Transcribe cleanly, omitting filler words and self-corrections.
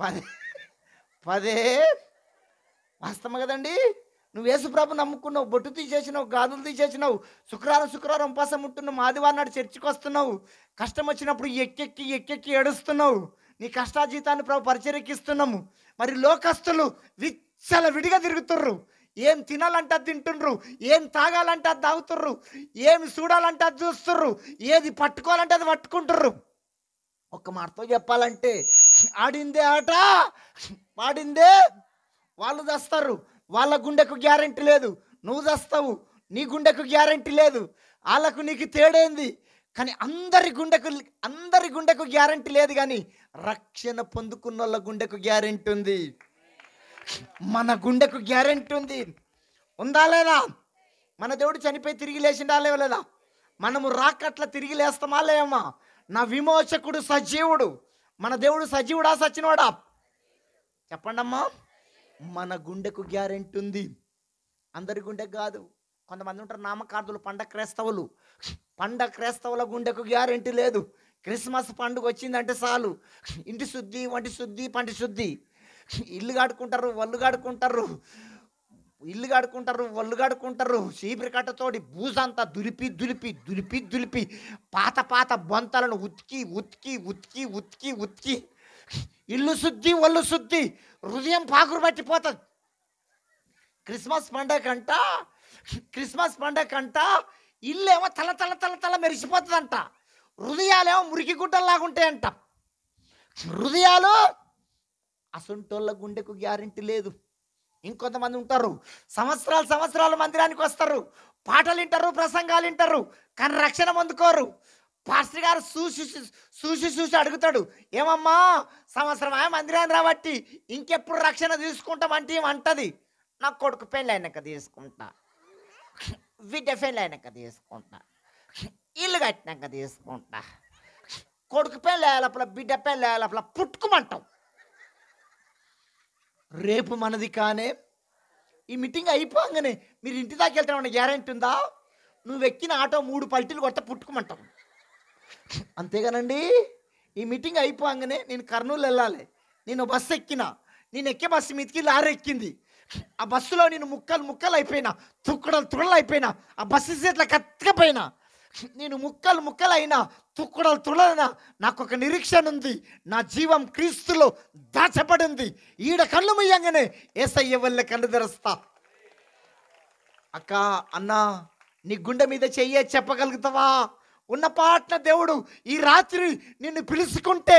పదే పదే వాస్తవం కదండి. నువ్వు యేసుప్రభు నమ్ముకున్నావు, బొట్టు తీసేసినావు, గాజులు తీసేసినావు, శుక్రవారం ఉపవాసం ఉంటున్నావు, ఆదివారం నాడు చర్చికి వస్తున్నావు, కష్టం వచ్చినప్పుడు ఎక్కెక్కి ఏడుస్తున్నావు, నీ కష్టాజీతాన్ని ప్రభు పరిచర్యకిస్తున్నాము. మరి లోకస్తులు విచ్చల విడిగా తిరుగుతుర్రు. ఏం తినాలంటే అది తింటుండ్రు, ఏం తాగాలంటే అది తాగుతుర్రు, ఏమి చూడాలంటే అది చూస్తుర్రు, ఏది పట్టుకోవాలంటే అది పట్టుకుంటుర్రు. ఒక్క మాటతో చెప్పాలంటే ఆడిందే ఆట పాడిందే వాళ్ళు చేస్తారు. వాళ్ళ గుండెకు గ్యారెంటీ లేదు, నువ్వు చేస్తావు, నీ గుండెకు గ్యారెంటీ లేదు. వాళ్ళకు నీకు తేడేంది? కానీ అందరి గుండెకు గ్యారెంటీ లేదు. కానీ రక్షణ పొందుకున్న వాళ్ళ గుండెకు గ్యారెంటీ ఉంది. మన గుండెకు గ్యారెంటీ ఉంది. ఉందా లేదా? మన దేవుడు చనిపోయి తిరిగి లేచిండా లేదా? మనము రాకట్ల తిరిగి లేస్తామా లేమా? నా విమోచకుడు సజీవుడు. మన దేవుడు సజీవుడా సచ్చినవాడా? చెప్పండి అమ్మా. మన గుండెకు గ్యారెంటీ ఉంది, అందరి గుండెకు కాదు. కొంతమంది ఉంటారు నామకార్థులు, పండగ క్రైస్తవుల గుండెకు గ్యారెంటీ లేదు. క్రిస్మస్ పండుగ వచ్చిందంటే చాలు ఇంటి శుద్ధి, వంటి శుద్ధి, పంటి శుద్ధి. ఇల్లు కడుకుంటారు, ఒళ్ళు కడుకుంటారు. చీపిరి కట్టతోటి బూజంతా దులిపి పాత బొంతలను ఉతికి ఇల్లు శుద్ధి, ఒళ్ళు శుద్ధి, హృదయం పాకురు పట్టిపోతుంది. క్రిస్మస్ పండగ కంట ఇల్లేమో తల మెరిసిపోతుందంట, హృదయాలేమో మురికి గుడ్డల్లాగుంటాయంట. హృదయాలు అసంటోళ్ళ గుండెకు గ్యారెంటీ లేదు. ఇంకొంతమంది ఉంటారు సంవత్సరాలు మందిరానికి వస్తారు, పాటలు వింటారు, ప్రసంగాలు వింటారు, కానీ రక్షణ పొందుకోరు. పాస్టర్ గారు చూసి అడుగుతాడు, ఏమమ్మా సంవత్సరం మందిరాన్ని రాబట్టి ఇంకెప్పుడు రక్షణ తీసుకుంటామంటే ఏమంటది? నా కొడుకు పెళ్ళి అయినాక తీసుకుంటా, బిడ్డ పెళ్ళి అయినాక తీసుకుంటా, ఇల్లు కట్టినాక తీసుకుంటా. కొడుకు పెళ్ళి అయ్యేలోపల, బిడ్డ పెళ్ళి అయ్యేలోపల పుట్టుకుమంటావు. రేపు మనది కానే. ఈ మీటింగ్ అయిపోగానే మీరు ఇంటి దాకా వెళ్తామన్న గ్యారెంటీ ఉందా? నువ్వు ఎక్కిన ఆటో 3 పల్టీలు కొట్ట పుట్టుకుమంటావు. అంతేగానండి. ఈ మీటింగ్ అయిపోగానే నేను కర్నూలు వెళ్ళాలి, నేను బస్సు ఎక్కిన, నేను ఎక్కే బస్సు మీదకి లారీ ఎక్కింది, ఆ బస్సులో నేను ముక్కలు అయిపోయినా, తుక్కడలు అయిపోయినా, ఆ బస్సు సీట్ల కత్తకపోయినా, నేను ముక్కలు అయినా, తుక్కడలు నాకు ఒక నిరీక్షణ ఉంది. నా జీవం క్రీస్తులో దాచబడింది. ఈడ కళ్ళు ముయ్యంగానే యేసయ్య వల్ల కళ్ళు తెరుస్తా. అక్క, అన్నా, నీ గుండె మీద చెయ్యే చెప్పగలుగుతావా? ఉన్న పాటన దేవుడు ఈ రాత్రి నిన్ను పిలుచుకుంటే